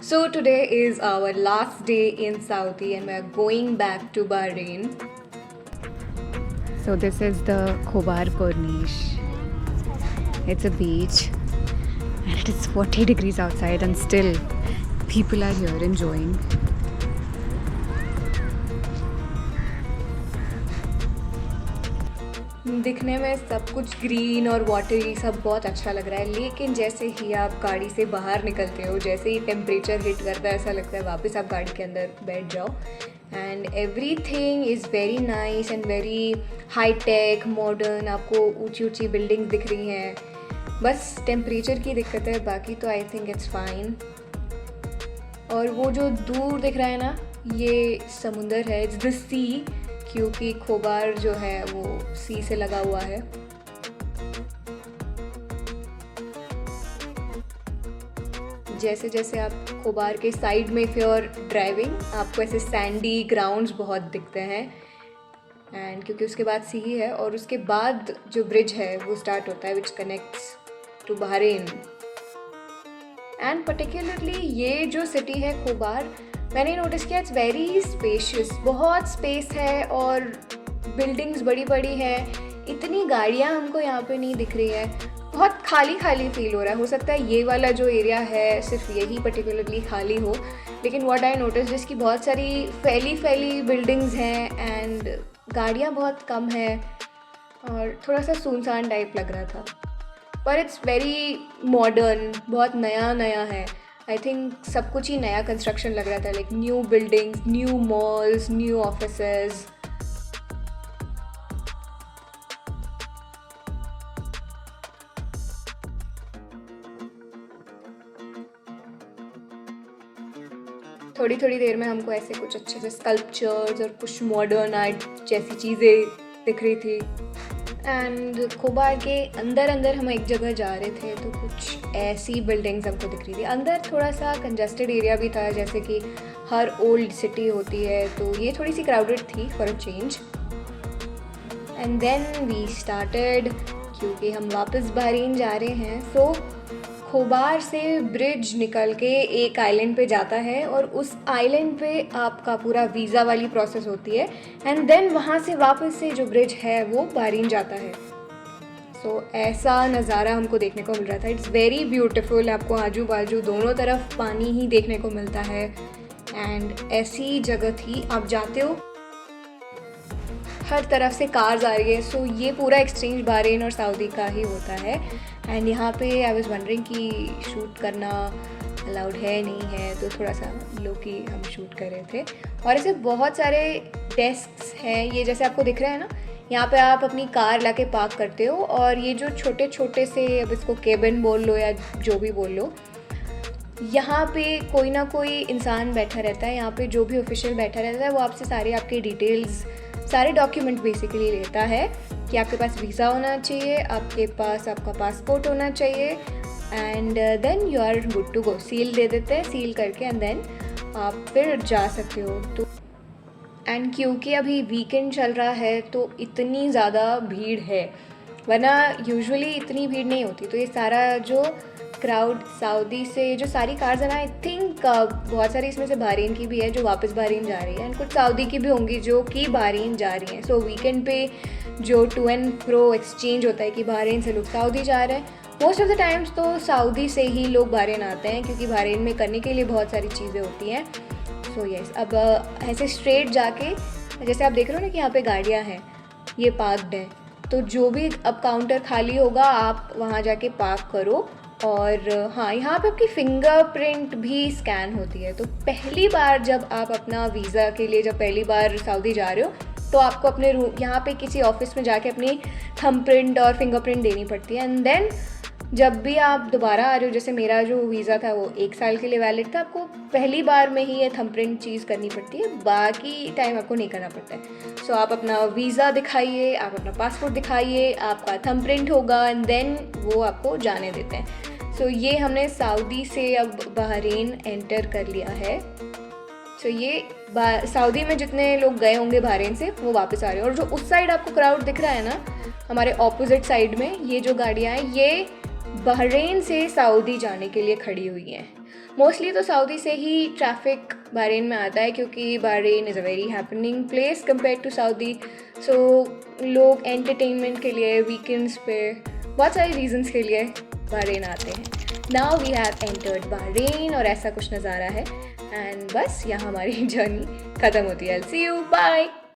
So today is our last day in Saudi and we are going back to Bahrain. So this is the Khobar Corniche. It's a beach and it is 40 degrees outside and still people are here enjoying. दिखने में सब कुछ green और watery सब बहुत अच्छा लग रहा है, लेकिन जैसे ही आप गाड़ी से बाहर निकलते हो, जैसे ही टेम्परेचर हिट करता है, ऐसा लगता है वापस आप गाड़ी के अंदर बैठ जाओ. And everything is very nice and very high tech modern. आपको ऊंची ऊंची बिल्डिंग्स दिख रही हैं. बस टेम्परेचर की दिक्कत है, बाकी तो आई थिंक इट्स फाइन. और वो जो दूर दिख रहा है ना, ये समुंदर है, इट्स द सी, क्योंकि खोबार जो है वो सी से लगा हुआ है. जैसे जैसे आप खोबार के साइड में इफ यू आर ड्राइविंग, आपको ऐसे सैंडी ग्राउंड्स बहुत दिखते हैं. एंड क्योंकि उसके बाद सी ही है और उसके बाद जो ब्रिज है वो स्टार्ट होता है which connects to Bahrain. And particularly ये जो सिटी है खोबार, मैंने नोटिस किया इट्स वेरी स्पेशियस. बहुत स्पेस है और बिल्डिंग्स बड़ी बड़ी हैं. इतनी गाड़ियाँ हमको यहाँ पे नहीं दिख रही है. बहुत खाली खाली फील हो रहा है. हो सकता है ये वाला जो एरिया है सिर्फ यही पर्टिकुलरली खाली हो, लेकिन व्हाट आई नोटिस जिसकी बहुत सारी फैली बिल्डिंग्स हैं एंड गाड़ियाँ बहुत कम हैं और थोड़ा सा सुनसान टाइप लग रहा था. पर इट्स वेरी मॉडर्न, बहुत नया नया है. आई थिंक सब कुछ ही नया कंस्ट्रक्शन लग रहा था, like new buildings, new malls, new offices. थोड़ी थोड़ी देर में हमको ऐसे कुछ अच्छे से स्कल्पचर्स और कुछ मॉडर्न आर्ट जैसी चीज़ें दिख रही थी. एंड खोबार के अंदर अंदर हम एक जगह जा रहे थे तो कुछ ऐसी बिल्डिंग्स हमको दिख रही थी. अंदर थोड़ा सा कंजस्टेड एरिया भी था, जैसे कि हर ओल्ड सिटी होती है, तो ये थोड़ी सी क्राउडेड थी for a change. And then we started, क्योंकि हम वापस बहरीन जा रहे हैं. सो खोबार से ब्रिज निकल के एक आइलैंड पे जाता है और उस आइलैंड पे आपका पूरा वीज़ा वाली प्रोसेस होती है. एंड देन वहाँ से वापस से जो ब्रिज है वो बहरीन जाता है. सो ऐसा नज़ारा हमको देखने को मिल रहा था. It's very beautiful. आपको आजू बाजू दोनों तरफ पानी ही देखने को मिलता है. एंड ऐसी जगह थी, आप जाते हो हर तरफ से कार्स आ रही है. सो ये पूरा एक्सचेंज बहरीन और सऊदी का ही होता है. एंड यहाँ पे आई वाज वंडरिंग कि शूट करना अलाउड है नहीं है, तो थोड़ा सा लोकी हम शूट कर रहे थे. और ऐसे बहुत सारे डेस्क्स हैं, ये जैसे आपको दिख रहा है ना, यहाँ पे आप अपनी कार लाके पार्क करते हो. और ये जो छोटे छोटे से, अब इसको केबिन बोल लो या जो भी बोल लो, यहाँ पे कोई ना कोई इंसान बैठा रहता है. यहाँ पे जो भी ऑफिशियल बैठा रहता है वो आपसे सारे आपके डिटेल्स, सारे डॉक्यूमेंट बेसिकली लेता है कि आपके पास वीज़ा होना चाहिए, आपके पास आपका पासपोर्ट होना चाहिए. And then you are good to go. Seal दे देते हैं, सील करके एंड देन आप फिर जा सकते हो. तो एंड क्योंकि अभी वीकेंड चल रहा है तो इतनी ज़्यादा भीड़ है, वरना यूजुअली इतनी भीड़ नहीं होती. तो ये सारा जो क्राउड सऊदी से, जो सारी कार्स है ना, आई थिंक बहुत सारी इसमें से बहरीन की भी है जो वापस बहरीन जा रही है, एंड कुछ सऊदी की भी होंगी जो कि बहरीन जा रही हैं. सो वीकेंड पे जो टू एंड फ्रो एक्सचेंज होता है कि बहरीन से लोग सऊदी जा रहे हैं, मोस्ट ऑफ द टाइम्स तो सऊदी से ही लोग बहरीन आते हैं, क्योंकि बहरीन में करने के लिए बहुत सारी चीज़ें होती हैं. सो यस, अब ऐसे स्ट्रेट जाके, जैसे आप देख रहे हो ना कि यहाँ पे गाड़ियाँ हैं, ये पार्कड है, तो जो भी अब काउंटर खाली होगा आप वहाँ जाके पार्क करो. और हाँ, यहाँ पे आपकी फिंगरप्रिंट भी स्कैन होती है. तो पहली बार जब आप अपना वीज़ा के लिए, जब पहली बार सऊदी जा रहे हो, तो आपको अपने रूम, यहाँ पे किसी ऑफिस में जाके अपनी थंबप्रिंट और फिंगरप्रिंट देनी पड़ती है. एंड देन जब भी आप दोबारा आ रहे हो, जैसे मेरा जो वीज़ा था वो 1 साल के लिए वैलिड था, आपको पहली बार में ही ये थंबप्रिंट चीज़ करनी पड़ती है, बाकी टाइम आपको नहीं करना पड़ता है. सो आप अपना वीज़ा दिखाइए, आप अपना पासपोर्ट दिखाइए, आपका थंबप्रिंट होगा एंड देन वो आपको जाने देते हैं. सो ये हमने सऊदी से अब बहरीन एंटर कर लिया है. सो ये सऊदी में जितने लोग गए होंगे बहरीन से वो वापस आ रहे हैं. और जो उस साइड आपको क्राउड दिख रहा है ना, हमारे ऑपोजिट साइड में, ये जो गाड़ियाँ हैं ये बहरीन से सऊदी जाने के लिए खड़ी हुई हैं. मोस्टली तो सऊदी से ही ट्रैफिक बहरीन में आता है, क्योंकि Bahrain is a very happening place compare to Saudi. So लोग एंटरटेनमेंट के लिए वीकेंड्स पे बहुत सारी रीजंस के लिए बहरीन आते हैं. Now we have entered Bahrain और ऐसा कुछ नज़ारा है. एंड बस यहाँ हमारी जर्नी ख़त्म होती है. सी यू, बाय.